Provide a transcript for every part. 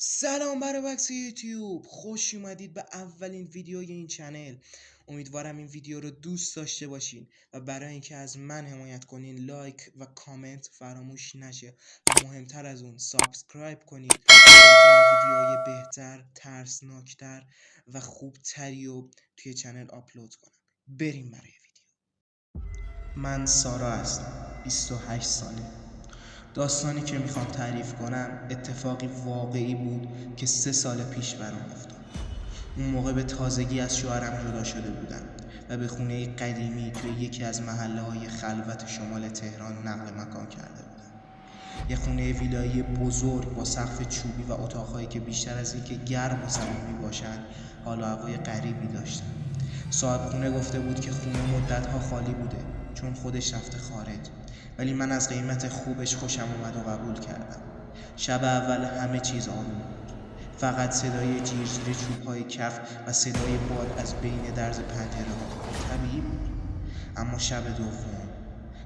سلام برای بکس یوتیوب، خوش اومدید به اولین ویدیوی این چنل. امیدوارم این ویدیو رو دوست داشته باشین و برای اینکه از من حمایت کنین لایک و کامنت فراموش نشه و مهمتر از اون سابسکرایب کنین تا بتونم ویدیوهای بهتر، ترسناکتر و خوبتری رو توی چنل آپلود کنم. بریم برای ویدیو. من سارا هستم، 28 ساله. داستانی که میخوام تعریف کنم اتفاقی واقعی بود که 3 سال پیش برام افتاد. اون موقع به تازگی از شوهرم جدا شده بودم و به خونه قدیمی توی یکی از محله‌های خلوت شمال تهران نقل مکان کرده بودم. یه خونه ویلایی بزرگ با سقف چوبی و اتاقهایی که بیشتر از اینکه گرم و صمیمی باشن حال و هوای غریبی داشتن. صاحب خونه گفته بود که خونه مدت‌ها خالی بوده چون خودش رفته خارج، ولی من از قیمت خوبش خوشم اومد و قبول کردم. شب اول همه چیز آروم بود، فقط صدای جیرجیر چوب‌های کف و صدای باد از بین درز پنجره‌ها طبیعی بود. اما شب دوم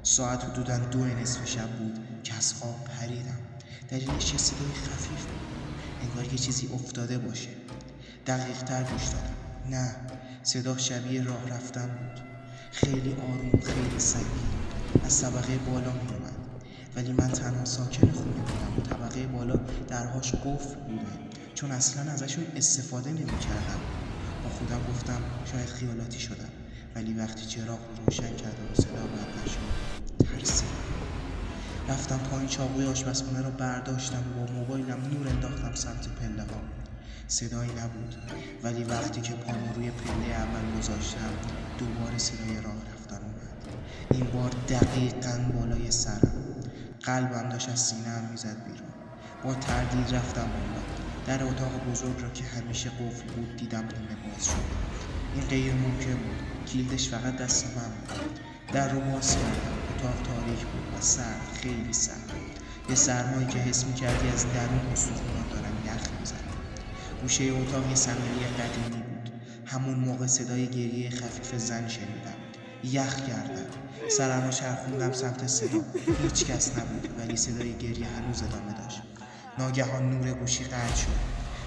ساعت حدوداً 2 نصف شب بود که از خواب پریدم. دلیلش یه صدای خفیف بود، انگار یه چیزی افتاده باشه. دقیق‌تر گوش دادم، نه، صدا شبیه راه رفتن بود. خیلی آروم، خیلی سنگین، از طبقه بالا می اومد. ولی من تنها ساکن خونه بودم و طبقه بالا درهاش قفل بودن چون اصلا ازشون استفاده نمی کردم. با خودم گفتم شاید خیالاتی شدم، ولی وقتی چراغ رو روشن کردم و صدا بند نشد ترسیدم. رفتم پایین، چاقوی آشپزخونه رو برداشتم و با موبایلم نور انداختم سمت پله ها. صدایی نبود، ولی وقتی که پامو روی پله اول گذاشتم دوباره صدای راه رفتن اومد. این بار دقیقاً بالای سرم. قلبم داشت از سینه‌ام میزد بیرون. با تردید رفتم بالا. در اتاق بزرگ را که همیشه قفل بود دیدم نیمه باز شده. این غیر ممکن بود، کلیدش فقط دست من بود. در رو باز کردم. اتاق تاریک بود و سرد، خیلی سرد. یه سرمایی که حس می‌کردی از درون استخوان‌ها دارن یخ می‌زنن. گوشه اتاق یه صندلی قدیمی بود. همون موقع صدای گریه خفیف زن شنیدم. یخ کردم. سرم رو چرخوندم سمت صدا. هیچ کس نبود، ولی صدای گریه هنوز ادامه داشت. ناگهان نور گوشی قطع شد.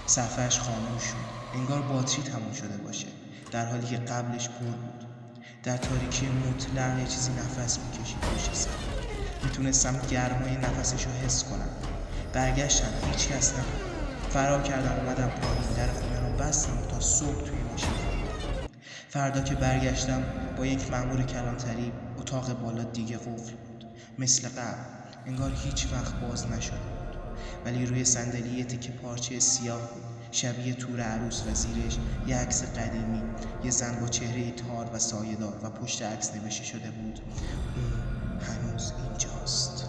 صفحه‌اش خاموش شد. انگار باتری تموم شده باشه، در حالی که قبلش پر بود. در تاریکی مطلق یه چیزی نفس میکشید پشت سرم. میتونستم گرمای نفسش رو حس کنم. برگشتم، هیچ کس نبود. فرار کردم، اومدم پایین، در خونه رو بستم تا صبح توی ماشین خوابیدم. فردا که برگشتم با یک مأمور کلانتری، اتاق بالا دیگه قفل بود، مثل قبل، انگار هیچ وقت باز نشده بود. ولی روی صندلی یه تکه پارچه سیاه بود، شبیه تور عروس و زیرش یه عکس قدیمی، یه زن با چهره تار و سایه‌دار و پشت عکس نوشته شده بود اون هنوز اینجاست.